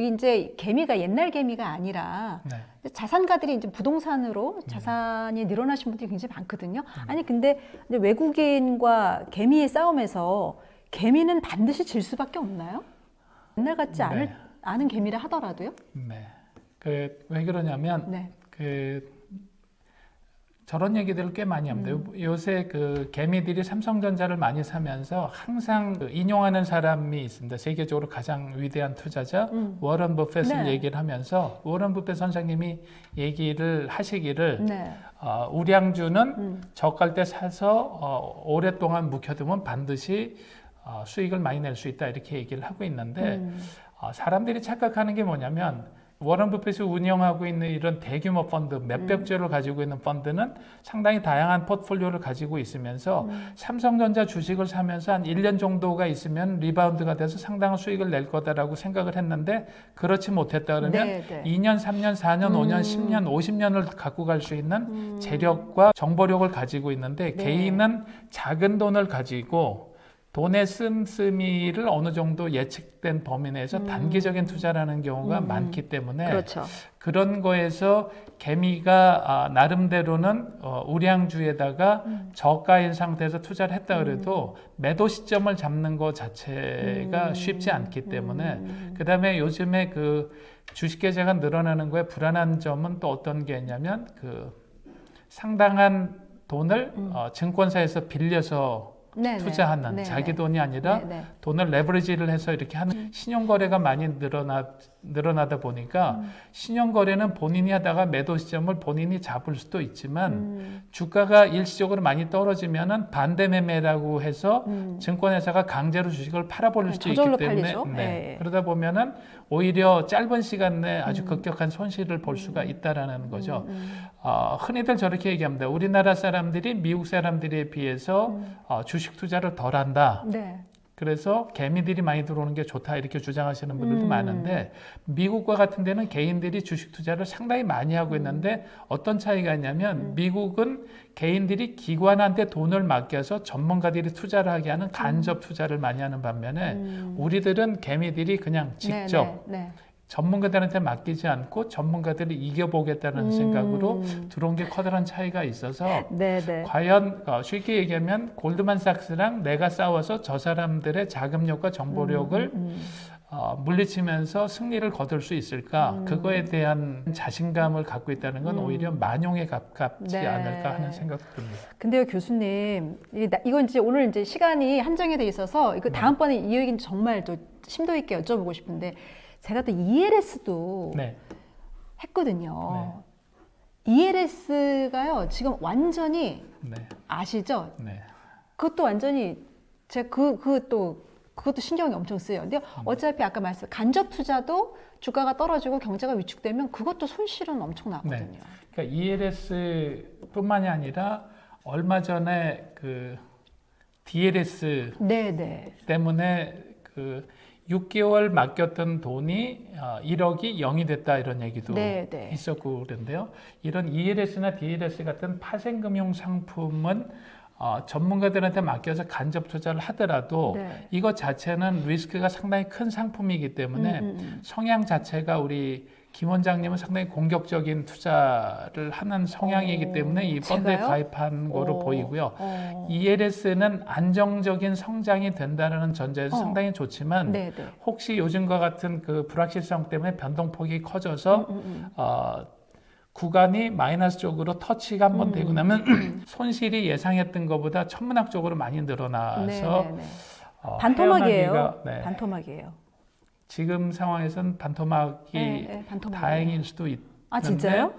이 이제 개미가 옛날 개미가 아니라 네. 자산가들이 이제 부동산으로 자산이 늘어나신 분들이 굉장히 많거든요. 아니 근데 이제 외국인과 개미의 싸움에서 개미는 반드시 질 수밖에 없나요? 옛날 같지 않은 개미라 하더라도요? 네. 왜 그러냐면 네. 저런 얘기들을 꽤 많이 합니다. 요새 개미들이 삼성전자를 많이 사면서 항상 인용하는 사람이 있습니다. 세계적으로 가장 위대한 투자자 워런 버핏을 네. 얘기를 하면서 워런 버핏 선생님이 얘기를 하시기를 네. 우량주는 저가 때 사서 오랫동안 묵혀두면 반드시 수익을 많이 낼 수 있다 이렇게 얘기를 하고 있는데 사람들이 착각하는 게 뭐냐면 워런 버핏이 운영하고 있는 이런 대규모 펀드 몇백 조를 가지고 있는 펀드는 상당히 다양한 포트폴리오를 가지고 있으면서 삼성전자 주식을 사면서 한 1년 정도가 있으면 리바운드가 돼서 상당한 수익을 낼 거다라고 생각을 했는데 그렇지 못했다 그러면 네, 네. 2년, 3년, 4년, 5년, 10년, 50년을 갖고 갈 수 있는 재력과 정보력을 가지고 있는데 네. 개인은 작은 돈을 가지고 돈의 씀씀이를 어느 정도 예측된 범위 내에서 단기적인 투자라는 경우가 많기 때문에 그렇죠. 그런 거에서 개미가 나름대로는 우량주에다가 저가인 상태에서 투자를 했다 그래도 매도 시점을 잡는 것 자체가 쉽지 않기 때문에 그다음에 요즘에 주식 계좌가 늘어나는 거에 불안한 점은 또 어떤 게 있냐면 상당한 돈을 증권사에서 빌려서 네네. 투자하는 네네. 자기 돈이 아니라 네네. 돈을 레버리지를 해서 이렇게 하는 신용거래가 많이 늘어나다 보니까 신용거래는 본인이 하다가 매도 시점을 본인이 잡을 수도 있지만 주가가 일시적으로 많이 떨어지면은 반대 매매라고 해서 증권회사가 강제로 주식을 팔아버릴 수도 있기 저절로 때문에 팔리죠. 네. 그러다 보면은 오히려 짧은 시간 내에 아주 급격한 손실을 볼 수가 있다라는 거죠. 흔히들 저렇게 얘기합니다. 우리나라 사람들이 미국 사람들에 비해서 주식 투자를 덜 한다. 네. 그래서 개미들이 많이 들어오는 게 좋다 이렇게 주장하시는 분들도 많은데 미국과 같은 데는 개인들이 주식 투자를 상당히 많이 하고 있는데 어떤 차이가 있냐면 미국은 개인들이 기관한테 돈을 맡겨서 전문가들이 투자를 하게 하는 간접 투자를 많이 하는 반면에 우리들은 개미들이 그냥 직접 네. 전문가들한테 맡기지 않고 전문가들을 이겨보겠다는 생각으로 들어온 게 커다란 차이가 있어서 네네. 과연 쉽게 얘기하면 골드만삭스랑 내가 싸워서 저 사람들의 자금력과 정보력을 물리치면서 승리를 거둘 수 있을까? 그거에 대한 자신감을 갖고 있다는 건 오히려 만용에 가깝지 네. 않을까 하는 생각도 듭니다. 근데요, 교수님, 이건 이제 오늘 이제 시간이 한정이 돼 있어서 이거 다음번에 이 얘기는 정말 또 심도 있게 여쭤보고 싶은데 제가 또 ELS도 네. 했거든요. ELS가요, 지금 완전히 네. 아시죠? 네. 그것도 완전히 제가 그것도 신경이 엄청 쓰여요. 근데 어차피 아까 말씀 간접 투자도 주가가 떨어지고 경제가 위축되면 그것도 손실은 엄청 나거든요. 네. 그러니까 ELS뿐만이 아니라 얼마 전에 DLS 네네. 때문에 6개월 맡겼던 돈이 1억이 0이 됐다 이런 얘기도 네네. 있었고 그런데요. 이런 ELS나 DLS 같은 파생금융 상품은 전문가들한테 맡겨서 간접 투자를 하더라도 네. 이것 자체는 리스크가 상당히 큰 상품이기 때문에 성향 자체가 우리 김 원장님은 상당히 공격적인 투자를 하는 성향이기 때문에 이 펀드에 제가요? 가입한 거로 보이고요. ELS는 안정적인 성장이 된다는 전제에서 상당히 좋지만 네네. 혹시 요즘과 같은 불확실성 때문에 변동폭이 커져서 구간이 마이너스 쪽으로 터치가 한번 되고 나면 손실이 예상했던 것보다 천문학적으로 많이 늘어나서 네네네. 반토막이에요. 헤어나기가, 네. 반토막이에요. 지금 상황에선 반토막이 반토막이에요. 다행일 수도 있는데 아 진짜요?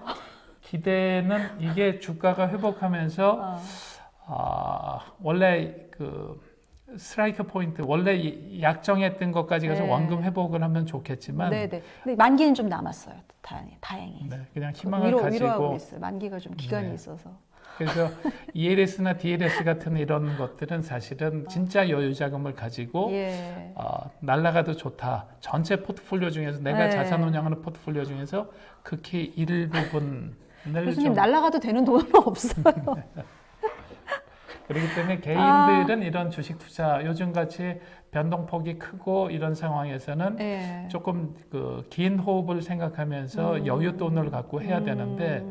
기대는 이게 주가가 회복하면서 원래 스트라이크 포인트 원래 약정했던 것까지 가서 네. 원금 회복을 하면 좋겠지만 네네. 근데 만기는 좀 남았어요. 다행히. 네, 그냥 희망을 위로하고 가지고 있어요. 만기가 좀 기간이 네. 있어서. 그래서 ELS나 DLS 같은 이런 것들은 사실은 진짜 여유 자금을 가지고 예. 날라가도 좋다. 전체 포트폴리오 중에서 내가 네. 자산 운영하는 포트폴리오 중에서 극히 일부분을 교수님 좀 날라가도 되는 돈은 없어요. 그렇기 때문에 개인들은 이런 주식 투자 요즘같이 변동폭이 크고 이런 상황에서는 네. 조금 그 긴 호흡을 생각하면서 여윳돈을 갖고 해야 되는데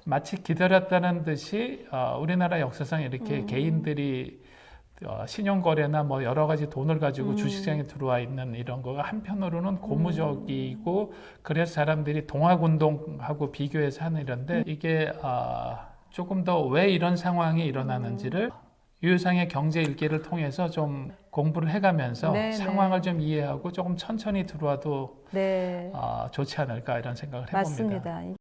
마치 기다렸다는 듯이 우리나라 역사상 이렇게 개인들이 신용거래나 뭐 여러 가지 돈을 가지고 주식시장에 들어와 있는 이런 거가 한편으로는 고무적이고 그래서 사람들이 동학운동하고 비교해서 하는 이런데 이게 조금 더 왜 이런 상황이 일어나는지를 유유상의 경제 일기를 통해서 좀 공부를 해가면서 네, 상황을 좀 이해하고 조금 천천히 들어와도 네. 좋지 않을까 이런 생각을 해봅니다. 맞습니다.